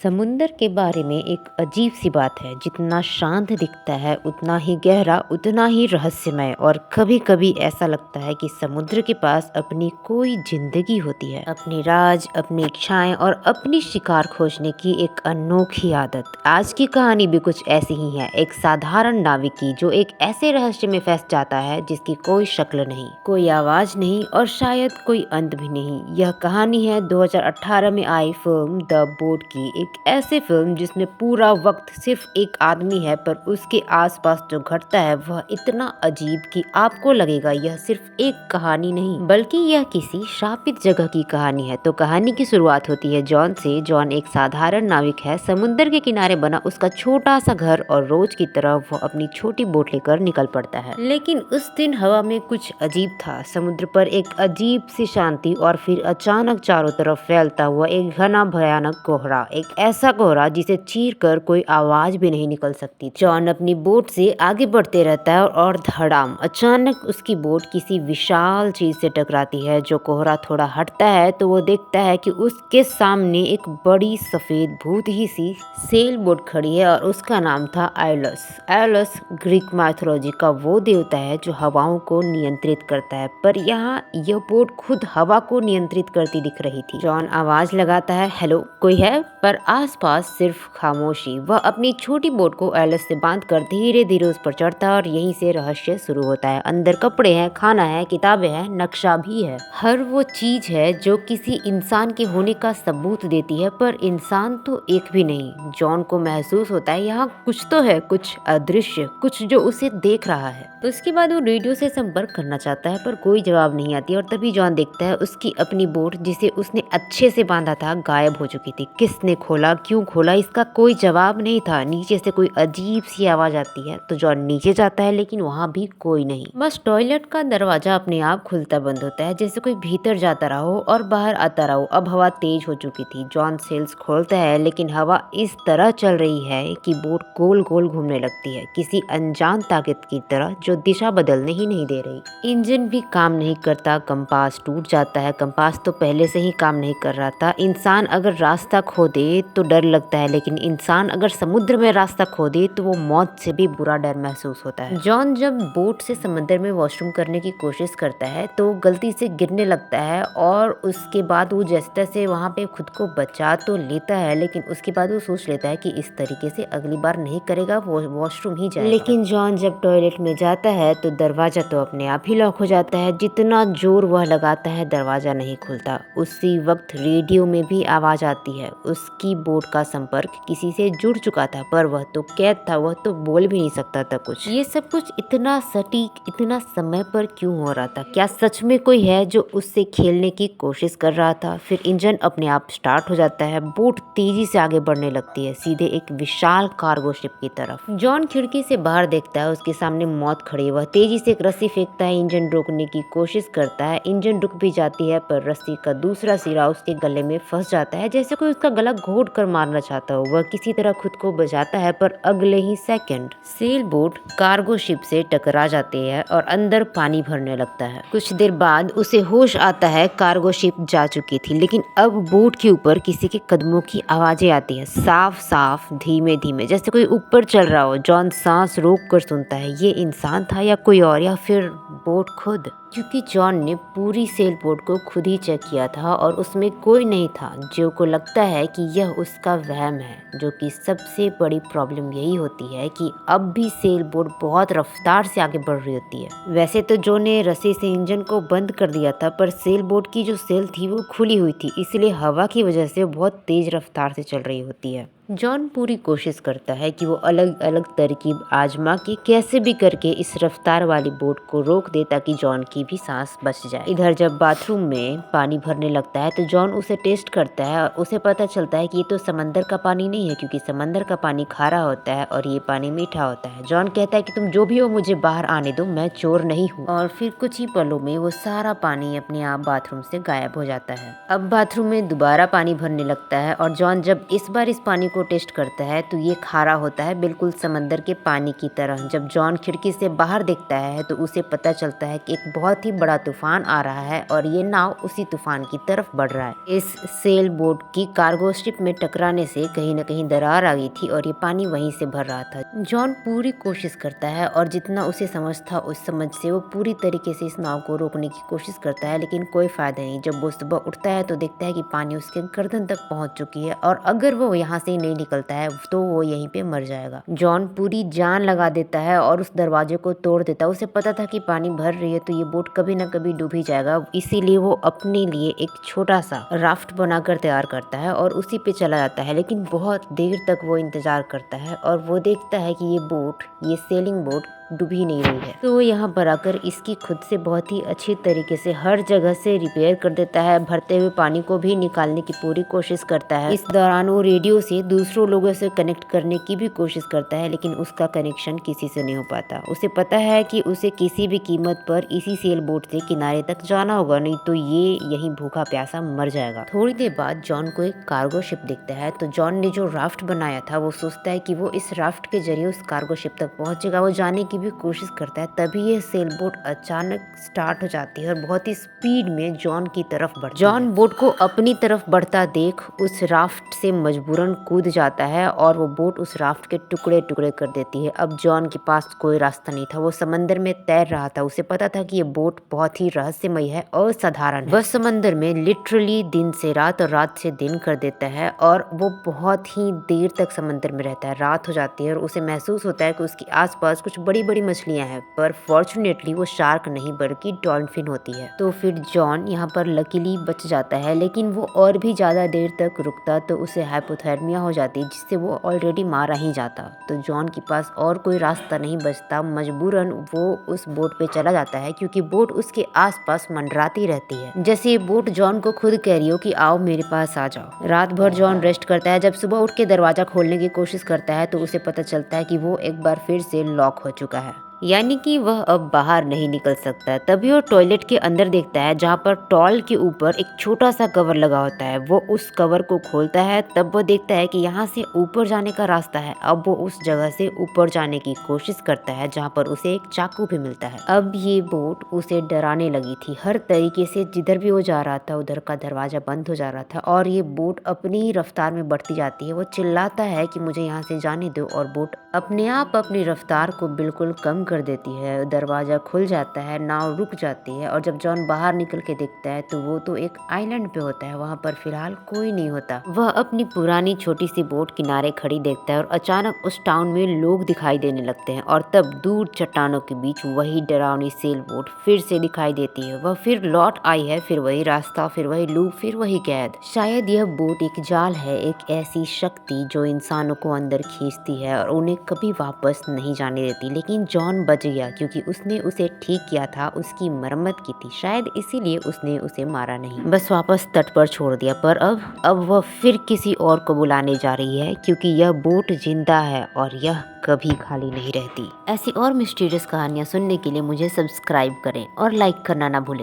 समुंदर के बारे में एक अजीब सी बात है। जितना शांत दिखता है उतना ही गहरा, उतना ही रहस्यमय। और कभी कभी ऐसा लगता है कि समुद्र के पास अपनी कोई जिंदगी होती है, अपने राज, अपनी इच्छाएं और अपनी शिकार खोजने की एक अनोखी आदत। आज की कहानी भी कुछ ऐसी ही है, एक साधारण नाविक की जो एक ऐसे रहस्य में फंस जाता है जिसकी कोई शक्ल नहीं, कोई आवाज नहीं और शायद कोई अंत भी नहीं। यह कहानी है 2018 में आई फिल्म द बोट की, एक ऐसी फिल्म जिसमें पूरा वक्त सिर्फ एक आदमी है, पर उसके आसपास जो घटता है वह इतना अजीब कि आपको लगेगा यह सिर्फ एक कहानी नहीं बल्कि यह किसी शापित जगह की कहानी है। तो कहानी की शुरुआत होती है जॉन से। जॉन एक साधारण नाविक है, समुद्र के किनारे बना उसका छोटा सा घर और रोज की तरह वो अपनी छोटी बोट लेकर निकल पड़ता है। लेकिन उस दिन हवा में कुछ अजीब था। समुद्र पर एक अजीब सी शांति और फिर अचानक चारों तरफ फैलता हुआ एक घना भयानक कोहरा, एक ऐसा कोहरा जिसे चीर कर कोई आवाज भी नहीं निकल सकती। जॉन अपनी बोट से आगे बढ़ते रहता है और धड़ाम, अचानक उसकी बोट किसी विशाल चीज से टकराती है। जो कोहरा थोड़ा हटता है तो वो देखता है कि उसके सामने एक बड़ी सफेद भूत ही सी सेल बोट खड़ी है और उसका नाम था एलस। एलस ग्रीक माइथोलॉजी का वो देवता है जो हवाओं को नियंत्रित करता है, पर यहाँ यह बोट खुद हवा को नियंत्रित करती दिख रही थी। जॉन आवाज लगाता है, हेलो, कोई है? पर आसपास सिर्फ खामोशी। वह अपनी छोटी बोट को एलस से बांधकर धीरे धीरे उस पर चढ़ता है और यहीं से रहस्य शुरू होता है। अंदर कपड़े हैं, खाना है, किताबें हैं, नक्शा भी है। हर वो चीज है जो किसी इंसान के होने का सबूत देती है, पर इंसान तो एक भी नहीं। जॉन को महसूस होता है यहाँ कुछ तो है, कुछ अदृश्य, कुछ जो उसे देख रहा है। तो उसके बाद वो रेडियो से संपर्क करना चाहता है, पर कोई जवाब नहीं आती। और तभी जॉन देखता है उसकी अपनी बोट जिसे उसने अच्छे से बांधा था गायब हो चुकी थी। किसने खोला, क्यों खोला, इसका कोई जवाब नहीं था। नीचे से कोई अजीब सी आवाज आती है तो जॉन नीचे जाता है, लेकिन वहाँ भी कोई नहीं। बस टॉयलेट का दरवाजा अपने आप खुलता बंद होता है, जैसे कोई भीतर जाता रहा हो और बाहर आता रहा हो। अब हवा तेज हो चुकी थी। जॉन सेल्स खोलता है, लेकिन हवा इस तरह चल रही है कि बोट गोल गोल घूमने लगती है, किसी अनजान ताकत की तरह जो दिशा बदलने ही नहीं दे रही। इंजन भी काम नहीं करता, कंपास टूट जाता है। कंपास तो पहले से ही काम नहीं कर रहा था। इंसान अगर रास्ता खो दे तो डर लगता है, लेकिन इंसान अगर समुद्र में रास्ता खो दे तो वो मौत से भी बुरा डर महसूस होता है। जॉन जब बोट से समुद्र में वॉशरूम करने की कोशिश करता है तो गलती से गिरने लगता है और उसके बाद वो जैसे तैसे वहाँ पे खुद को बचा तो लेता है, लेकिन उसके बाद वो सोच लेता है कि इस तरीके से अगली बार नहीं करेगा, वो वॉशरूम ही जाएगा। लेकिन जॉन जब टॉयलेट में जाता है तो दरवाजा तो अपने आप ही लॉक हो जाता है। जितना जोर वह लगाता है दरवाजा नहीं खुलता। उसी वक्त रेडियो में भी आवाज आती है। उसकी बोट का संपर्क किसी से जुड़ चुका था, पर वह तो कैद था, वह तो बोल भी नहीं सकता था कुछ। ये सब कुछ इतना सटीक, इतना समय पर क्यों हो रहा था? क्या सच में कोई है जो उससे खेलने की कोशिश कर रहा था? फिर इंजन अपने आप स्टार्ट हो जाता है। बोट तेजी से आगे बढ़ने लगती है, सीधे एक विशाल कार्गो शिप की तरफ। जॉन खिड़की से बाहर देखता है, उसके सामने मौत खड़ी है। वह तेजी से एक रस्सी फेंकता है, इंजन रोकने की कोशिश करता है। इंजन रुक भी जाती है, पर रस्सी का दूसरा सिरा उसके गले में फंस जाता है, जैसे कोई उसका गला घोट कर मारना चाहता हो। वह किसी तरह खुद को बचाता है, पर अगले ही second sail boat cargo ship से टकरा जाती है और अंदर पानी भरने लगता है। कुछ देर बाद उसे होश आता है, कार्गो शिप जा चुकी थी, लेकिन अब बोट के ऊपर किसी के कदमों की आवाजें आती है, साफ साफ, धीमे धीमे, जैसे कोई ऊपर चल रहा हो। जॉन सांस रोक कर सुनता है, ये इंसान था या कोई और, या फिर बोट खुद? क्योंकि जॉन ने पूरी सेल बोट को खुद ही चेक किया था और उसमें कोई नहीं था। जो को लगता है कि यह उसका वहम है, जो कि सबसे बड़ी प्रॉब्लम यही होती है कि अब भी सेल बोट बहुत रफ्तार से आगे बढ़ रही होती है। वैसे तो जॉन ने रस्सी से इंजन को बंद कर दिया था, पर सेल बोट की जो सेल थी वो खुली हुई थी, इसलिए हवा की वजह से बहुत तेज रफ्तार से चल रही होती है। जॉन पूरी कोशिश करता है कि वो अलग अलग तरकीब आजमा के कैसे भी करके इस रफ्तार वाली बोट को रोक दे, ताकि जॉन की भी सांस बच जाए। इधर जब बाथरूम में पानी भरने लगता है तो जॉन उसे टेस्ट करता है और उसे पता चलता है कि ये तो समंदर का पानी नहीं है, क्योंकि समंदर का पानी खारा होता है और ये पानी मीठा होता है। जॉन कहता है कि तुम जो भी हो मुझे बाहर आने दो, मैं चोर नहीं हूँ। और फिर कुछ ही पलों में वो सारा पानी अपने आप बाथरूम से गायब हो जाता है। अब बाथरूम में दोबारा पानी भरने लगता है और जॉन जब इस बार इस पानी को टेस्ट करता है तो ये खारा होता है, बिल्कुल समंदर के पानी की तरह। जब जॉन खिड़की से बाहर देखता है तो उसे पता चलता है कि एक बहुत बहुत ही बड़ा तूफान आ रहा है और ये नाव उसी तूफान की तरफ बढ़ रहा है। इस सेल बोट की कार्गो शिप में टकराने से कहीं न कहीं दरार आ गई थी और ये पानी वहीं से भर रहा था। जॉन पूरी कोशिश करता है और जितना उसे समझ था उस समझ से वो पूरी तरीके से इस नाव को रोकने की कोशिश करता है, लेकिन कोई फायदा नहीं। जब वो सुबह उठता है तो देखता है कि पानी उसके गर्दन तक पहुंच चुकी है और अगर वो यहाँ से नहीं निकलता है तो वो यहीं पे मर जाएगा। जॉन पूरी जान लगा देता है और उस दरवाजे को तोड़ देता है। उसे पता था कि पानी भर रही है तो ये बोट कभी ना कभी डूब ही जाएगा, इसीलिए वो अपने लिए एक छोटा सा राफ्ट बनाकर तैयार करता है और उसी पे चला जाता है। लेकिन बहुत देर तक वो इंतजार करता है और वो देखता है कि ये सेलिंग बोट डूब ही नहीं रही है। तो वो यहाँ पर आकर इसकी खुद से बहुत ही अच्छी तरीके से हर जगह से रिपेयर कर देता है, भरते हुए पानी को भी निकालने की पूरी कोशिश करता है। इस दौरान वो रेडियो से दूसरों लोगों से कनेक्ट करने की भी कोशिश करता है, लेकिन उसका कनेक्शन किसी से नहीं हो पाता। उसे पता है कि उसे किसी भी कीमत पर इसी सेल बोट से किनारे तक जाना होगा, नहीं तो ये यहीं भूखा प्यासा मर जाएगा। थोड़ी देर बाद जॉन को एक कार्गो शिप दिखता है, तो जॉन ने जो राफ्ट बनाया था वो सोचता है कि वो इस राफ्ट के जरिए उस कार्गो शिप तक पहुंचेगा। वो जाने की भी कोशिश करता है, तभी ये सेल बोट अचानक स्टार्ट हो जाती है और बहुत ही स्पीड में जॉन की तरफ बढ़ती है। जॉन बोट को अपनी तरफ बढ़ता देख उस राफ्ट से मजबूरन कूद जाता है और वो बोट उस राफ्ट के टुकड़े टुकड़े कर देती है। अब जॉन के पास कोई रास्ता नहीं था, वो समंदर में तैर रहा था। उसे पता था कि ये बोट बहुत ही रहस्यमय है, असाधारण है। वह समंदर में लिटरली दिन से रात और रात से दिन कर देता है और वो बहुत ही देर तक समंदर में रहता है। रात हो जाती है और उसे महसूस होता है कि उसके आसपास कुछ बड़ी बड़ी मछलियां हैं, पर फॉर्चुनेटली वो शार्क नहीं बल्कि डॉल्फिन होती है। तो फिर जॉन यहाँ पर लकीली बच जाता है, लेकिन वो और भी ज्यादा देर तक रुकता तो उसे हाइपोथर्मिया हो जाती, जिससे वो ऑलरेडी मारा ही जाता। तो जॉन के पास और कोई रास्ता नहीं बचता, मजबूरन वो उस बोट पे चला जाता है, क्योंकि बोट उसके आसपास मंडराती रहती है, जैसे ये बोट जॉन को खुद कह रही हो कि आओ मेरे पास आ जाओ। रात भर जॉन रेस्ट करता है। जब सुबह उठ के दरवाजा खोलने की कोशिश करता है तो उसे पता चलता है कि वो एक बार फिर से लॉक हो चुका है, यानी कि वह अब बाहर नहीं निकल सकता। तभी वो टॉयलेट के अंदर देखता है, जहाँ पर टॉल के ऊपर एक छोटा सा कवर लगा होता है। वो उस कवर को खोलता है, तब वो देखता है कि यहाँ से ऊपर जाने का रास्ता है। अब वो उस जगह से ऊपर जाने की कोशिश करता है, जहाँ पर उसे एक चाकू भी मिलता है। अब ये बोट उसे डराने लगी थी। हर तरीके से जिधर भी वो जा रहा था उधर का दरवाजा बंद हो जा रहा था और ये बोट अपनी ही रफ्तार में बढ़ती जाती है। वो चिल्लाता है कि मुझे यहाँ से जाने दो और बोट अपने आप अपनी रफ्तार को बिल्कुल कम कर देती है। दरवाजा खुल जाता है, नाव रुक जाती है और जब जॉन बाहर निकल के देखता है तो वो तो एक आइलैंड पे होता है, वहाँ पर फिलहाल कोई नहीं होता। वह अपनी पुरानी छोटी सी बोट किनारे खड़ी देखता है और अचानक उस टाउन में लोग दिखाई देने लगते हैं और तब दूर चट्टानों के बीच वही डरावनी सेल बोट फिर से दिखाई देती है। वह फिर लौट आई है, फिर वही रास्ता, फिर वही लूप, फिर वही कैद। शायद यह बोट एक जाल है, एक ऐसी शक्ति जो इंसानों को अंदर खींचती है और उन्हें कभी वापस नहीं जाने देती। लेकिन जॉन बच गया क्योंकि उसने उसे ठीक किया था, उसकी मरम्मत की थी, शायद इसीलिए उसने उसे मारा नहीं, बस वापस तट पर छोड़ दिया। पर अब वह फिर किसी और को बुलाने जा रही है, क्योंकि यह बोट जिंदा है और यह कभी खाली नहीं रहती। ऐसी और मिस्टीरियस कहानियां सुनने के लिए मुझे सब्सक्राइब करें और लाइक करना ना भूलें।